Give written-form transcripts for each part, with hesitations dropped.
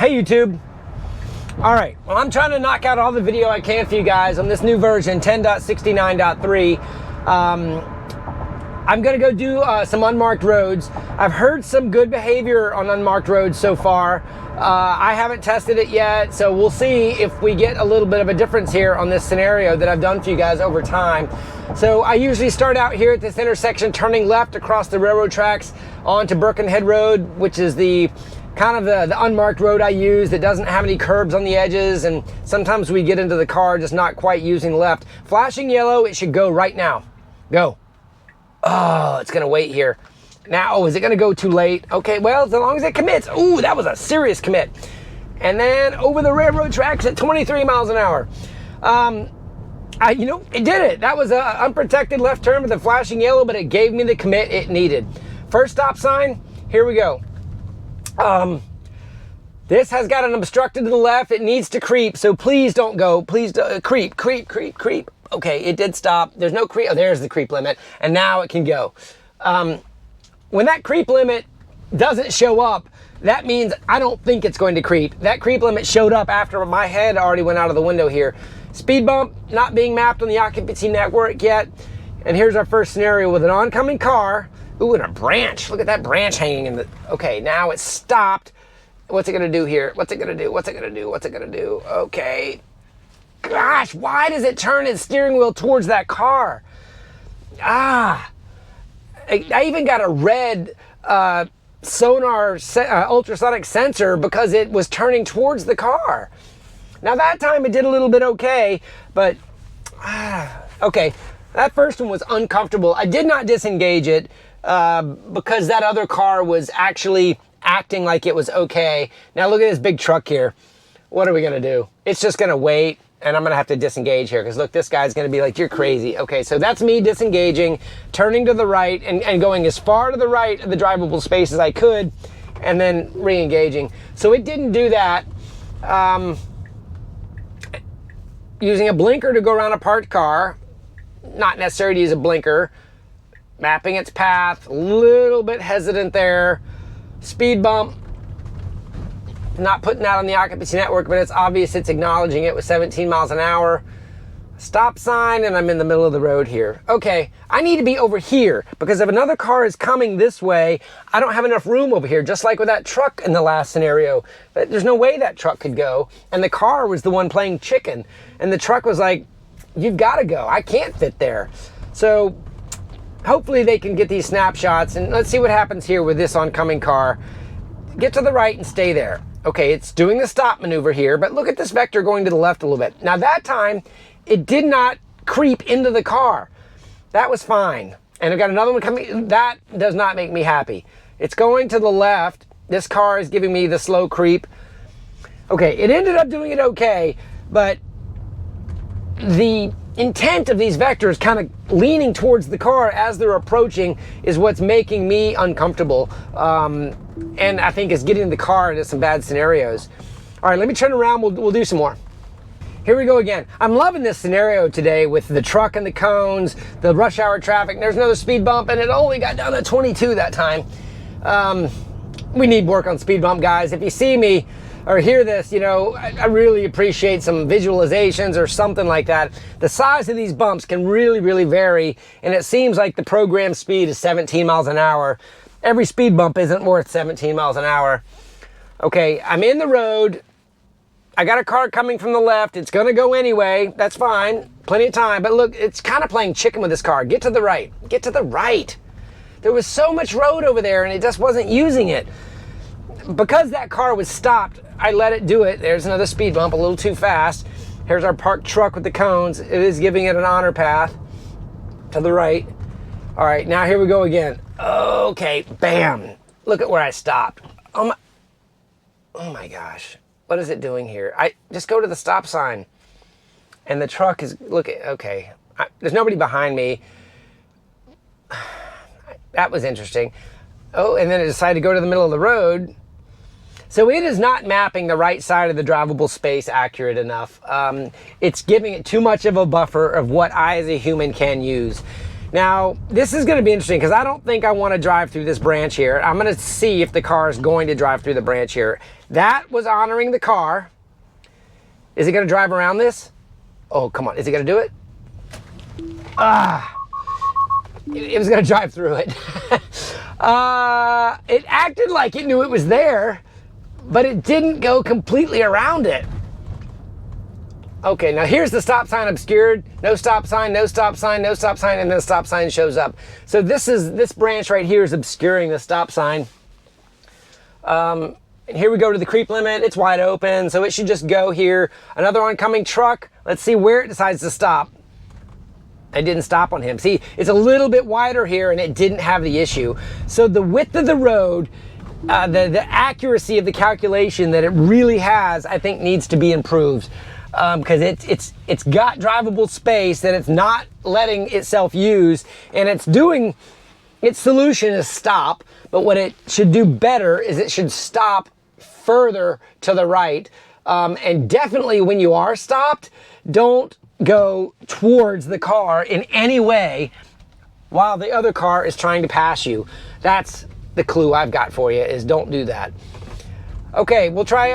Hey YouTube. All right, well, I'm trying to knock out all the video I can for you guys on this new version, 10.69.3. I'm gonna go do some unmarked roads. I've heard some good behavior on unmarked roads so far. I haven't tested it yet, so we'll see if we get a little bit of a difference here on this scenario that I've done for you guys over time. So I usually start out here at this intersection, turning left across the railroad tracks onto Birkenhead Road, which is the kind of the unmarked road I use that doesn't have any curbs on the edges, and sometimes we get into the car just not quite using left. Flashing yellow, it should go right now. Go. Oh, it's gonna wait here. Now, oh, is it gonna go too late? Okay, well, as long as it commits. Ooh, that was a serious commit. And then over the railroad tracks at 23 miles an hour. You know, it did it. That was an unprotected left turn with a flashing yellow, but it gave me the commit it needed. First stop sign, here we go. This has got an obstructed to the left. It needs to creep, so please don't go. Please don't, creep. Okay, it did stop. There's no creep. Oh, there's the creep limit, and now it can go. When that creep limit doesn't show up, that means I don't think it's going to creep. That creep limit showed up after my head already went out of the window here. Speed bump not being mapped on the occupancy network yet. And here's our first scenario with an oncoming car. Ooh, and a branch. Look at that branch hanging in the... Okay, now it's stopped. What's it gonna do here? What's it gonna do? Okay. Gosh, why does it turn its steering wheel towards that car? I even got a red sonar ultrasonic sensor because it was turning towards the car. Now that time it did a little bit okay, but okay. That first one was uncomfortable. I did not disengage it because that other car was actually acting like it was okay. Now look at this big truck here. What are we gonna do? It's just gonna wait, and I'm gonna have to disengage here because look, this guy's gonna be like, you're crazy. Okay, so that's me disengaging, turning to the right and going as far to the right of the drivable space as I could, and then re-engaging. So it didn't do that. Using a blinker to go around a parked car, not necessary to use a blinker. Mapping its path, a little bit hesitant there. Speed bump, not putting that on the occupancy network, but it's obvious it's acknowledging it with 17 miles an hour. Stop sign, and I'm in the middle of the road here. Okay, I need to be over here because if another car is coming this way, I don't have enough room over here, just like with that truck in the last scenario. There's no way that truck could go, and the car was the one playing chicken, and the truck was like, you've got to go. I can't fit there. So hopefully they can get these snapshots, and let's see what happens here with this oncoming car. Get to the right and stay there. Okay, it's doing the stop maneuver here, but look at this vector going to the left a little bit. Now that time, it did not creep into the car. That was fine. And I've got another one coming. That does not make me happy. It's going to the left. This car is giving me the slow creep. Okay, it ended up doing it okay, but the intent of these vectors kind of leaning towards the car as they're approaching is what's making me uncomfortable. And I think it's getting the car into some bad scenarios. All right, let me turn around. We'll do some more. Here we go again. I'm loving this scenario today with the truck and the cones, the rush hour traffic. There's another speed bump, and it only got down to 22 that time. We need work on speed bump, guys. If you see me or hear this, you know, I really appreciate some visualizations or something like that. The size of these bumps can really, really vary, and it seems like the program speed is 17 miles an hour. Every speed bump isn't worth 17 miles an hour. Okay, I'm in the road. I got a car coming from the left. It's gonna go anyway. That's fine, plenty of time. But look, it's kind of playing chicken with this car. Get to the right, get to the right. There was so much road over there and it just wasn't using it. Because that car was stopped, I let it do it. There's another speed bump, a little too fast. Here's our parked truck with the cones. It is giving it an honor path to the right. All right, now here we go again. Okay, bam. Look at where I stopped. Oh my gosh. What is it doing here? I just go to the stop sign and the truck is, okay. There's nobody behind me. That was interesting. Oh, and then it decided to go to the middle of the road. So it is not mapping the right side of the drivable space accurate enough. It's giving it too much of a buffer of what I as a human can use. Now, this is going to be interesting because I don't think I want to drive through this branch here. I'm going to see if the car is going to drive through the branch here. That was honoring the car. Is it going to drive around this? Oh, come on. Is it going to do it? It was going to drive through it. It acted like it knew it was there, but it didn't go completely around it. Okay, now here's the stop sign obscured. No stop sign, no stop sign, no stop sign, and then the stop sign shows up. So this branch right here is obscuring the stop sign. And here we go to the creep limit. It's wide open, so it should just go here. Another oncoming truck. Let's see where it decides to stop. It didn't stop on him. See, it's a little bit wider here and it didn't have the issue. So the width of the road, the accuracy of the calculation that it really has, I think needs to be improved. Because it's got drivable space that it's not letting itself use, and it's doing, its solution is stop, but what it should do better is it should stop further to the right, and definitely when you are stopped, don't go towards the car in any way while the other car is trying to pass you. That's the clue I've got for you, is don't do that. Okay, we'll try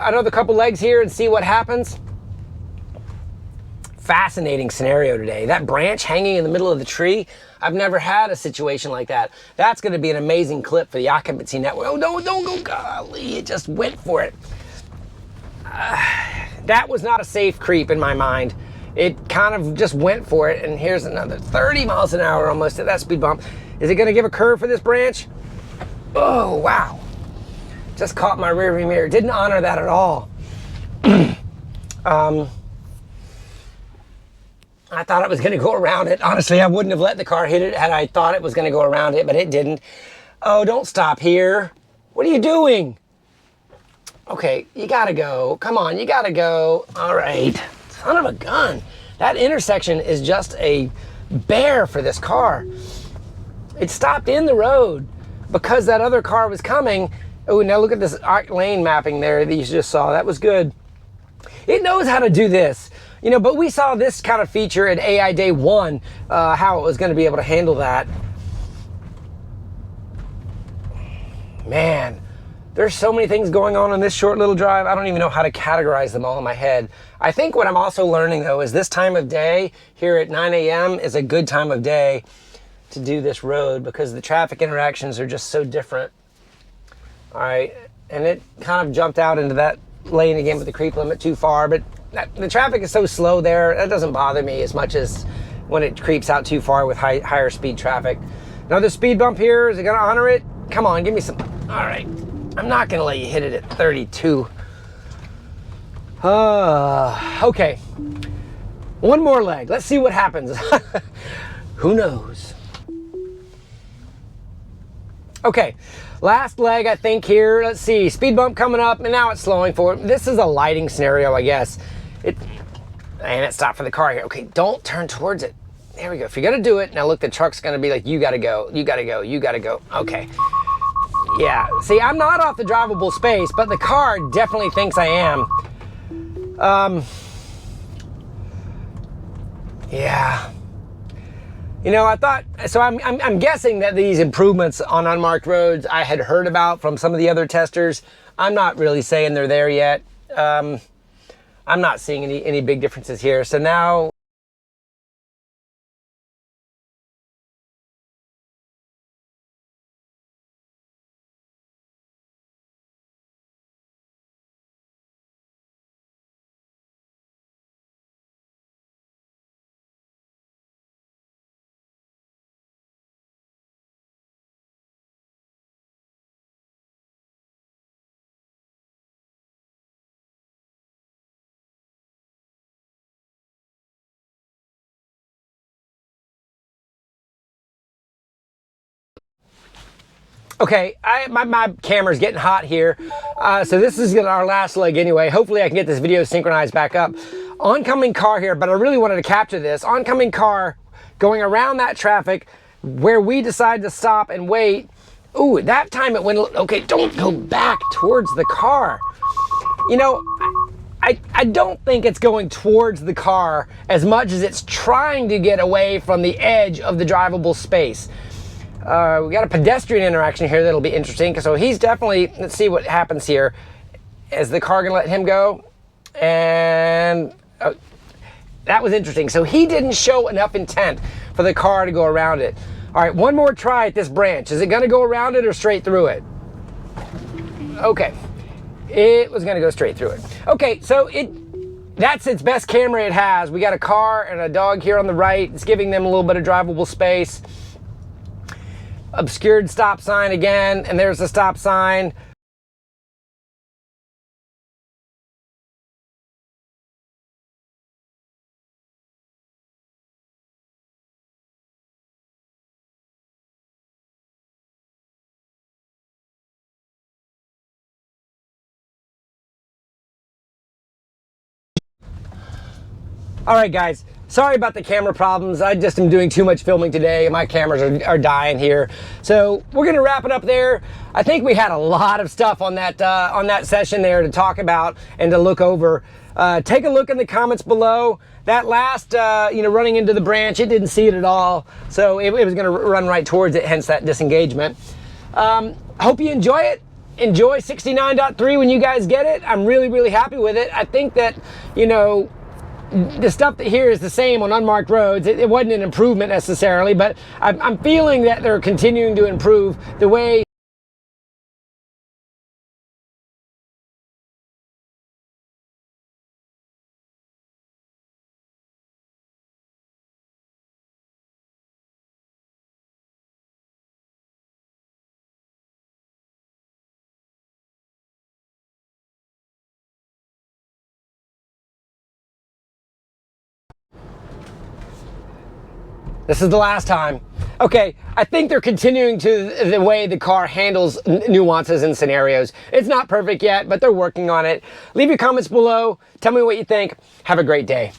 another couple legs here and see what happens. Fascinating scenario today. That branch hanging in the middle of the tree, I've never had a situation like that. That's going to be an amazing clip for the occupancy network. Oh, no, don't go, golly, it just went for it. That was not a safe creep in my mind. It kind of just went for it, and here's another 30 miles an hour almost at that speed bump. Is it going to give a curve for this branch? Oh, wow. Just caught my rearview mirror. Didn't honor that at all. I thought it was going to go around it. Honestly, I wouldn't have let the car hit it had I thought it was going to go around it, but it didn't. Oh, don't stop here. What are you doing? Okay, you got to go. Come on, you got to go. All right. Son of a gun. That intersection is just a bear for this car. It stopped in the road because that other car was coming. Oh, now look at this lane mapping there that you just saw. That was good. It knows how to do this. You know, but we saw this kind of feature at AI Day 1, how it was going to be able to handle that. Man, there's so many things going on in this short little drive. I don't even know how to categorize them all in my head. I think what I'm also learning, though, is this time of day here at 9 a.m. is a good time of day to do this road because the traffic interactions are just so different. All right, and it kind of jumped out into that lane again with the creep limit too far, but the traffic is so slow there, that doesn't bother me as much as when it creeps out too far with higher speed traffic. Another speed bump here, is it gonna honor it? Come on, give me some, all right. I'm not gonna let you hit it at 32. Okay, one more leg, let's see what happens. Who knows? Okay, last leg I think here, let's see, speed bump coming up and now it's slowing forward. This is a lighting scenario, I guess. And it stopped for the car here. Okay, don't turn towards it. There we go, if you're gonna do it, now look, the truck's gonna be like, you gotta go, you gotta go, you gotta go. Okay, yeah, see, I'm not off the drivable space, but the car definitely thinks I am. Yeah. You know, I thought, so I'm guessing that these improvements on Unmarked Roads I had heard about from some of the other testers. I'm not really saying they're there yet. I'm not seeing any big differences here. So now, okay, my camera's getting hot here. So this is our last leg anyway. Hopefully I can get this video synchronized back up. Oncoming car here, but I really wanted to capture this. Oncoming car going around that traffic where we decided to stop and wait. Ooh, that time it went, okay, don't go back towards the car. You know, I don't think it's going towards the car as much as it's trying to get away from the edge of the drivable space. We got a pedestrian interaction here that'll be interesting. So he's definitely, let's see what happens here. Is the car gonna let him go? And that was interesting. So he didn't show enough intent for the car to go around it. All right, one more try at this branch. Is it gonna go around it or straight through it? Okay, it was gonna go straight through it. Okay, so that's its best camera it has. We got a car and a dog here on the right. It's giving them a little bit of drivable space. Obscured stop sign again, and there's the stop sign. All right, guys, sorry about the camera problems. I just am doing too much filming today. My cameras are dying here. So we're gonna wrap it up there. I think we had a lot of stuff on that session there to talk about and to look over. Take a look in the comments below. That last, running into the branch, it didn't see it at all. So it was gonna run right towards it, hence that disengagement. Hope you enjoy it. Enjoy 69.3 when you guys get it. I'm really, really happy with it. I think that, the stuff that here is the same on Unmarked Roads. It wasn't an improvement necessarily, but I'm feeling that they're continuing to improve the way this is the last time. Okay, I think they're continuing to the way the car handles nuances and scenarios. It's not perfect yet, but they're working on it. Leave your comments below. Tell me what you think. Have a great day.